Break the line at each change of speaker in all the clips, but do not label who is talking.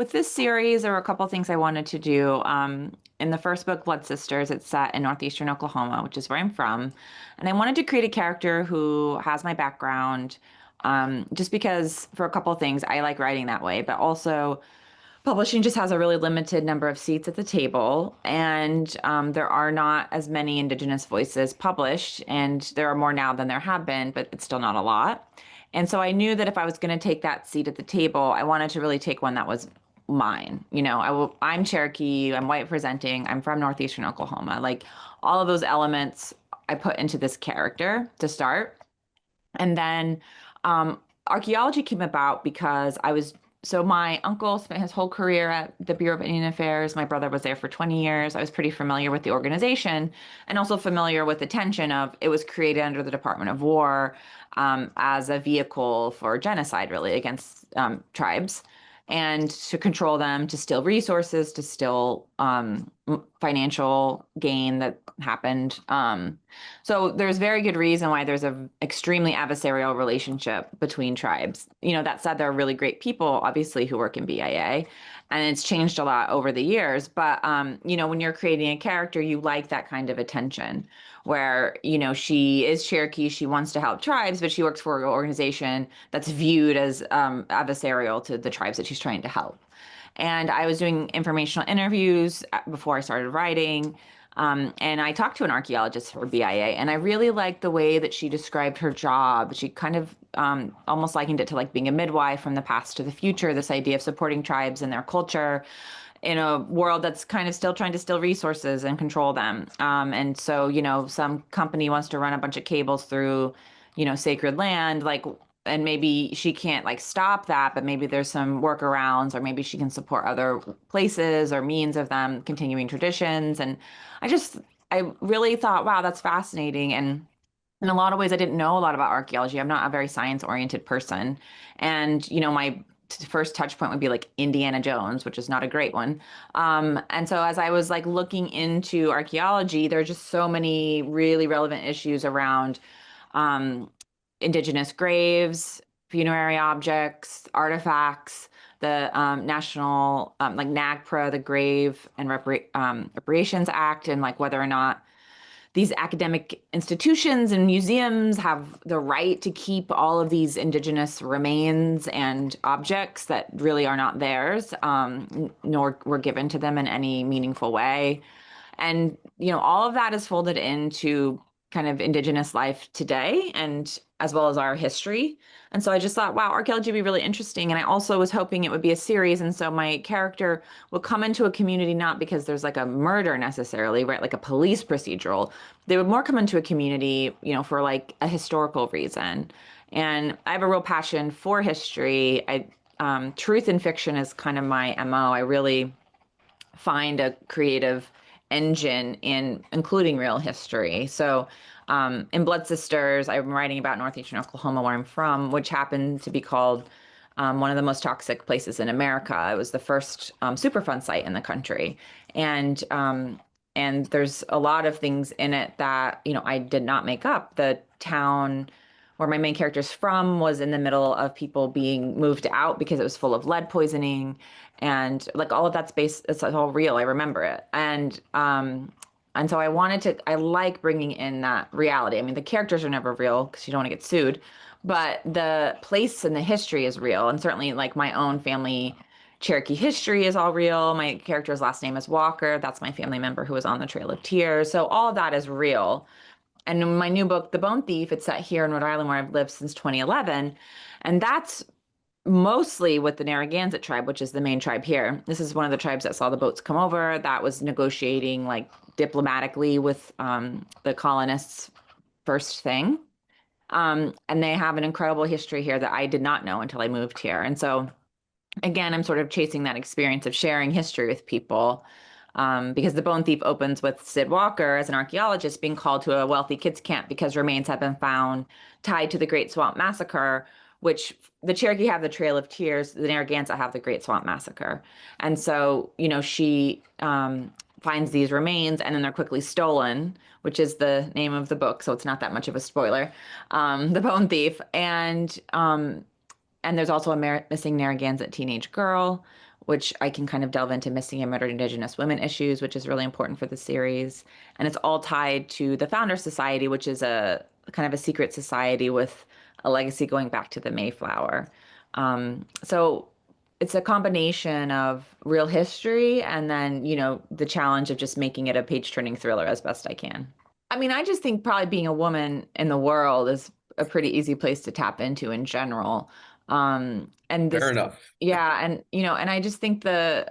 with this series, there were a couple things I wanted to do. In the first book, Blood Sisters, it's set in northeastern Oklahoma, which is where I'm from. And I wanted to create a character who has my background, just because for a couple things, I like writing that way, but also publishing just has a really limited number of seats at the table, and there are not as many Indigenous voices published, and there are more now than there have been, but it's still not a lot. And so I knew that if I was going to take that seat at the table, I wanted to really take one that was mine. I'm Cherokee, I'm white presenting, I'm from northeastern Oklahoma. Like all of those elements I put into this character to start. And then archaeology came about because so my uncle spent his whole career at the Bureau of Indian Affairs. My brother was there for 20 years. I was pretty familiar with the organization and also familiar with the tension of it was created under the Department of War as a vehicle for genocide, really, against tribes and to control them, to steal resources, to steal financial gain that happened. So there's very good reason why there's a extremely adversarial relationship between tribes. That said, there are really great people, obviously, who work in BIA, and it's changed a lot over the years. But when you're creating a character, you like that kind of attention where, she is Cherokee, she wants to help tribes, but she works for an organization that's viewed as adversarial to the tribes that she's trying to help. And I was doing informational interviews before I started writing. And I talked to an archaeologist for BIA, and I really liked the way that she described her job. She kind of almost likened it to like being a midwife from the past to the future, this idea of supporting tribes and their culture in a world that's kind of still trying to steal resources and control them. And so, some company wants to run a bunch of cables through, sacred land, like, and maybe she can't like stop that, but maybe there's some workarounds, or maybe she can support other places or means of them continuing traditions. And I really thought, wow, that's fascinating. And in a lot of ways, I didn't know a lot about archaeology. I'm not a very science-oriented person. And, my first touch point would be like Indiana Jones, which is not a great one. And so as I was like looking into archaeology, there are just so many really relevant issues around um, indigenous graves, funerary objects, artifacts, the national, like NAGPRA, the Grave and Reparations Act, and like whether or not these academic institutions and museums have the right to keep all of these indigenous remains and objects that really are not theirs, nor were given to them in any meaningful way. And, all of that is folded into kind of indigenous life today and as well as our history. And so I just thought, wow, archaeology would be really interesting. And I also was hoping it would be a series. And so my character would come into a community not because there's like a murder necessarily, right? Like a police procedural. They would more come into a community, for like a historical reason. And I have a real passion for history. Truth in fiction is kind of my MO. I really find a creative engine in including real history. So in Blood Sisters, I'm writing about northeastern Oklahoma, where I'm from, which happened to be called one of the most toxic places in America. It was the first Superfund site in the country, and and there's a lot of things in it that I did not make up. The town where my main character's from was in the middle of people being moved out because it was full of lead poisoning, and like all of that's based, it's all real. I remember it. And so I like bringing in that reality. I mean, the characters are never real because you don't want to get sued, but the place and the history is real. And certainly like my own family Cherokee history is all real. My character's last name is Walker. That's my family member who was on the Trail of Tears. So all of that is real. And in my new book, The Bone Thief, it's set here in Rhode Island where I've lived since 2011. And that's mostly with the Narragansett tribe, which is the main tribe here. This is one of the tribes that saw the boats come over, that was negotiating like diplomatically with the colonists first thing. And they have an incredible history here that I did not know until I moved here. And so again, I'm sort of chasing that experience of sharing history with people. Because The Bone Thief opens with Sid Walker as an archaeologist being called to a wealthy kids camp because remains have been found tied to the Great Swamp Massacre, which the Cherokee have the Trail of Tears, the Narragansett have the Great Swamp Massacre. And so, she finds these remains and then they're quickly stolen, which is the name of the book. So it's not that much of a spoiler. The Bone Thief. And there's also a missing Narragansett teenage girl, which I can kind of delve into missing and murdered Indigenous women issues, which is really important for the series. And it's all tied to the Founders Society, which is a kind of a secret society with a legacy going back to the Mayflower. So it's a combination of real history and then, the challenge of just making it a page-turning thriller as best I can. I mean, I just think probably being a woman in the world is a pretty easy place to tap into in general. And
Fair
this,
enough.
yeah, and and I just think the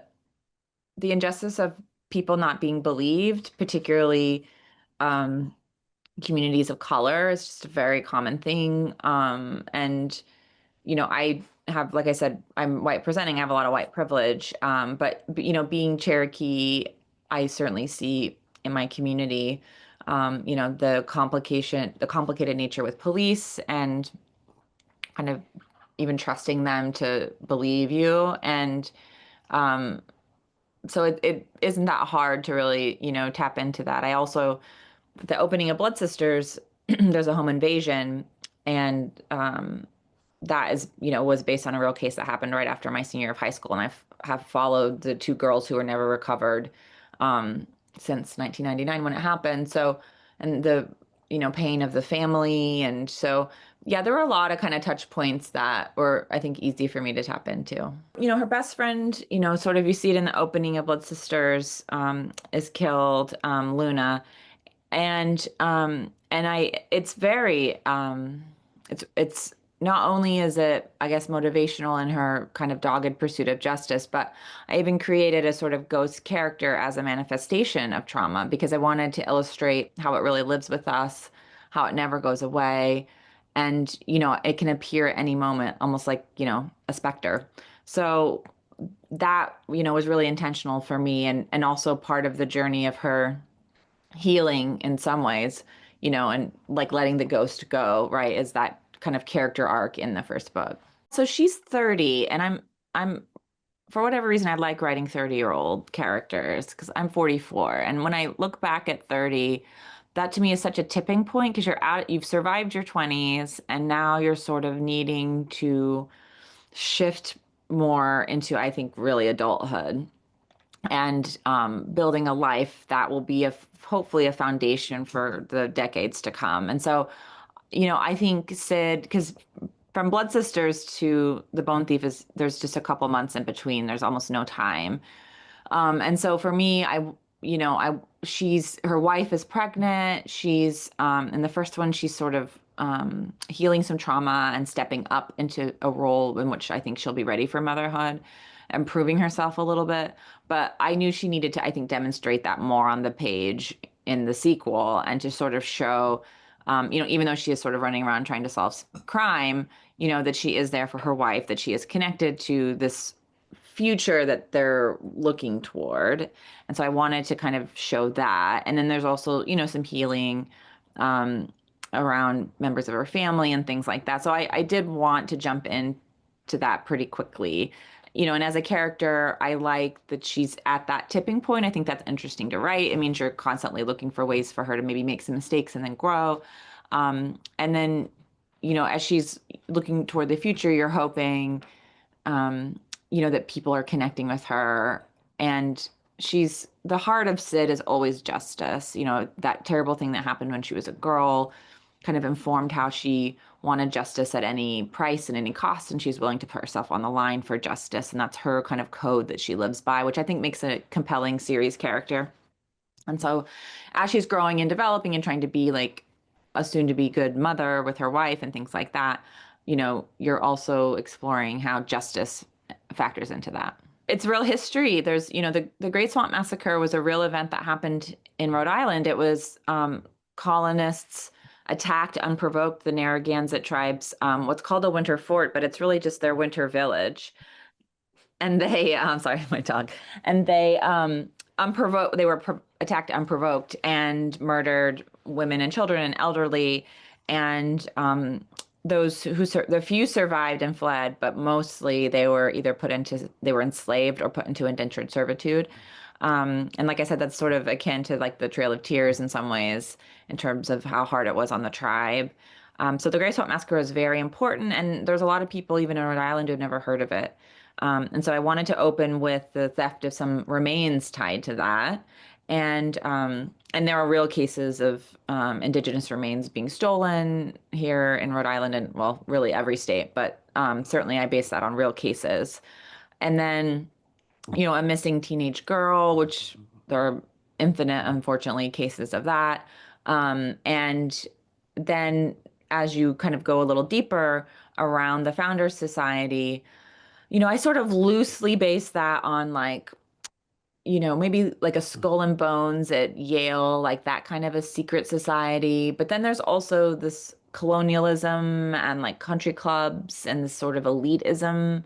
injustice of people not being believed, particularly um, communities of color, is just a very common thing. And I have, like I said, I'm white presenting. I have a lot of white privilege. But being Cherokee, I certainly see in my community, the complicated nature with police and kind of even trusting them to believe you. And um, so it isn't that hard to really, tap into that. I also, the opening of Blood Sisters, there's a home invasion, and that is, was based on a real case that happened right after my senior year of high school. And have followed the two girls who were never recovered um, since 1999 when it happened. So, and the, pain of the family. And so, yeah, there were a lot of kind of touch points that were, I think, easy for me to tap into. Her best friend, sort of you see it in the opening of Blood Sisters, is killed, Luna, and I it's very it's not only is it, I guess, motivational in her kind of dogged pursuit of justice, but I even created a sort of ghost character as a manifestation of trauma because I wanted to illustrate how it really lives with us, how it never goes away, and it can appear at any moment, almost like, a specter. So that, was really intentional for me, and also part of the journey of her healing in some ways, and like letting the ghost go, right, is that kind of character arc in the first book. So she's 30, and I'm for whatever reason I like writing 30-year-old characters because I'm 44. And when I look back at 30, that to me is such a tipping point because you've survived your 20s and now you're sort of needing to shift more into, I think, really adulthood and building a life that will be hopefully a foundation for the decades to come. And so, I think Sid, because from Blood Sisters to The Bone Thief there's just a couple months in between. There's almost no time. And so for me, her wife is pregnant. She's, in the first one, she's sort of, healing some trauma and stepping up into a role in which I think she'll be ready for motherhood, improving herself a little bit. But I knew she needed to, I think, demonstrate that more on the page in the sequel and to sort of show, even though she is sort of running around trying to solve crime, that she is there for her wife, that she is connected to this future that they're looking toward. And so I wanted to kind of show that. And then there's also, some healing um, around members of her family and things like that. So I did want to jump into that pretty quickly. And as a character, I like that she's at that tipping point. I think that's interesting to write. It means you're constantly looking for ways for her to maybe make some mistakes and then grow. And then, as she's looking toward the future, you're hoping um, that people are connecting with her. And the heart of Sid is always justice. That terrible thing that happened when she was a girl kind of informed how she wanted justice at any price and any cost. And she's willing to put herself on the line for justice. And that's her kind of code that she lives by, which I think makes a compelling series character. And so as she's growing and developing and trying to be like a soon to be good mother with her wife and things like that, you're also exploring how justice factors into that. It's real history. There's, the Great Swamp Massacre was a real event that happened in Rhode Island. It was colonists attacked unprovoked the Narragansett tribes, what's called a winter fort, but it's really just their winter village. And they, sorry, my dog. And they were attacked unprovoked and murdered women and children and elderly. And the few survived and fled, but mostly they were enslaved or put into indentured servitude. And like I said, that's sort of akin to like the Trail of Tears in some ways, in terms of how hard it was on the tribe. So the Great Swamp Massacre is very important, and there's a lot of people, even in Rhode Island, who've never heard of it. And so I wanted to open with the theft of some remains tied to that. And there are real cases of indigenous remains being stolen here in Rhode Island and, well, really every state, but certainly I base that on real cases. And then, a missing teenage girl, which there are infinite, unfortunately, cases of that. And then as you kind of go a little deeper around the Founders Society, I sort of loosely base that on like, maybe like a Skull and Bones at Yale, like that kind of a secret society. But then there's also this colonialism and like country clubs and this sort of elitism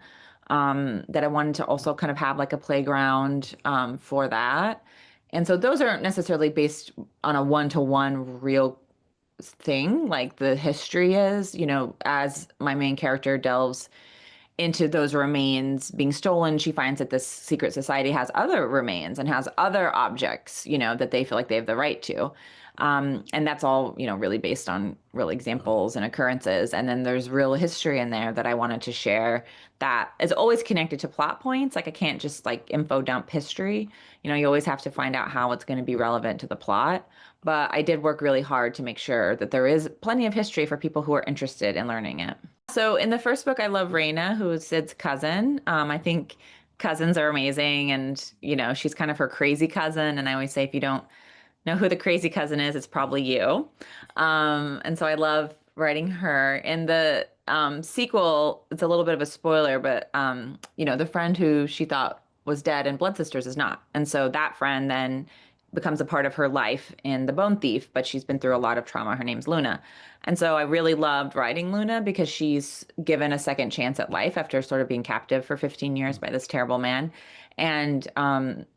that I wanted to also kind of have like a playground for that. And so those aren't necessarily based on a one-to-one real thing like the history is, as my main character delves into those remains being stolen, she finds that this secret society has other remains and has other objects, that they feel like they have the right to. And that's all, really based on real examples and occurrences. And then there's real history in there that I wanted to share that is always connected to plot points. Like I can't just like info dump history. You always have to find out how it's going to be relevant to the plot. But I did work really hard to make sure that there is plenty of history for people who are interested in learning it. So in the first book, I love Raina, who is Sid's cousin. I think cousins are amazing, and she's kind of her crazy cousin. And I always say, if you don't know who the crazy cousin is, it's probably you. And so I love writing her. In the sequel, it's a little bit of a spoiler, but the friend who she thought was dead in Blood Sisters is not. And so that friend then becomes a part of her life in The Bone Thief, but she's been through a lot of trauma. Her name's Luna. And so I really loved writing Luna because she's given a second chance at life after sort of being captive for 15 years by this terrible man. And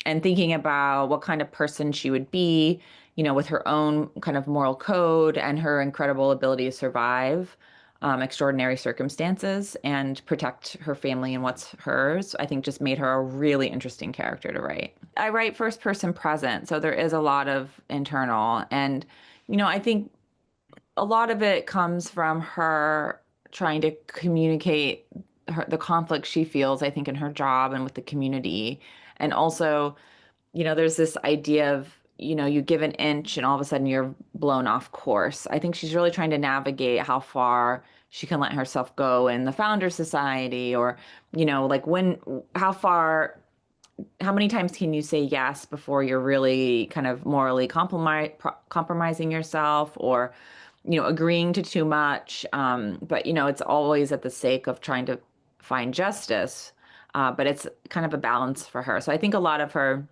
thinking about what kind of person she would be, with her own kind of moral code and her incredible ability to survive extraordinary circumstances and protect her family and what's hers, I think just made her a really interesting character to write. I write first person present, so there is a lot of internal. And, I think a lot of it comes from her trying to communicate the conflict she feels, I think, in her job and with the community. And also, there's this idea of, you give an inch and all of a sudden you're blown off course. I think she's really trying to navigate how far she can let herself go in the Founder Society or, like how many times can you say yes before you're really kind of morally compromising yourself or, agreeing to too much. But, it's always at the sake of trying to find justice. But it's kind of a balance for her. So I think a lot of her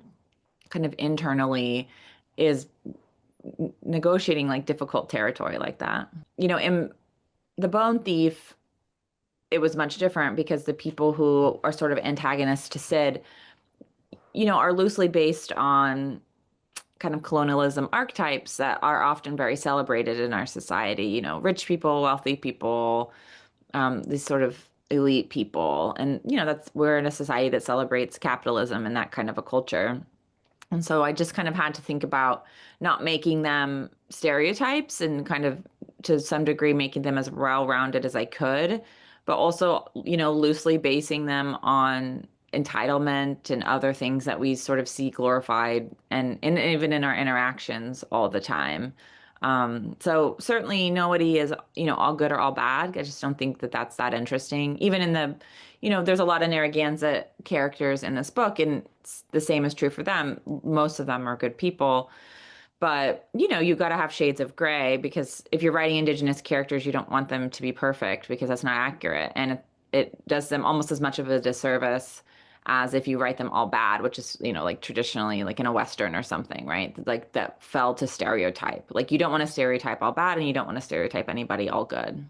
kind of internally is negotiating like difficult territory like that. In The Bone Thief, it was much different because the people who are sort of antagonists to Sid, are loosely based on kind of colonialism archetypes that are often very celebrated in our society, rich people, wealthy people, these sort of elite people. And, we're in a society that celebrates capitalism and that kind of a culture. And so I just kind of had to think about not making them stereotypes and kind of to some degree making them as well-rounded as I could, but also, loosely basing them on entitlement and other things that we sort of see glorified and even in our interactions all the time. So certainly nobody is, all good or all bad. I just don't think that that's that interesting. Even in there's a lot of Narragansett characters in this book, and the same is true for them. Most of them are good people. But, you got to have shades of gray because if you're writing Indigenous characters, you don't want them to be perfect because that's not accurate. And it does them almost as much of a disservice as if you write them all bad, which is, like traditionally like in a Western or something, right? Like that fell to stereotype. Like you don't want to stereotype all bad and you don't want to stereotype anybody all good.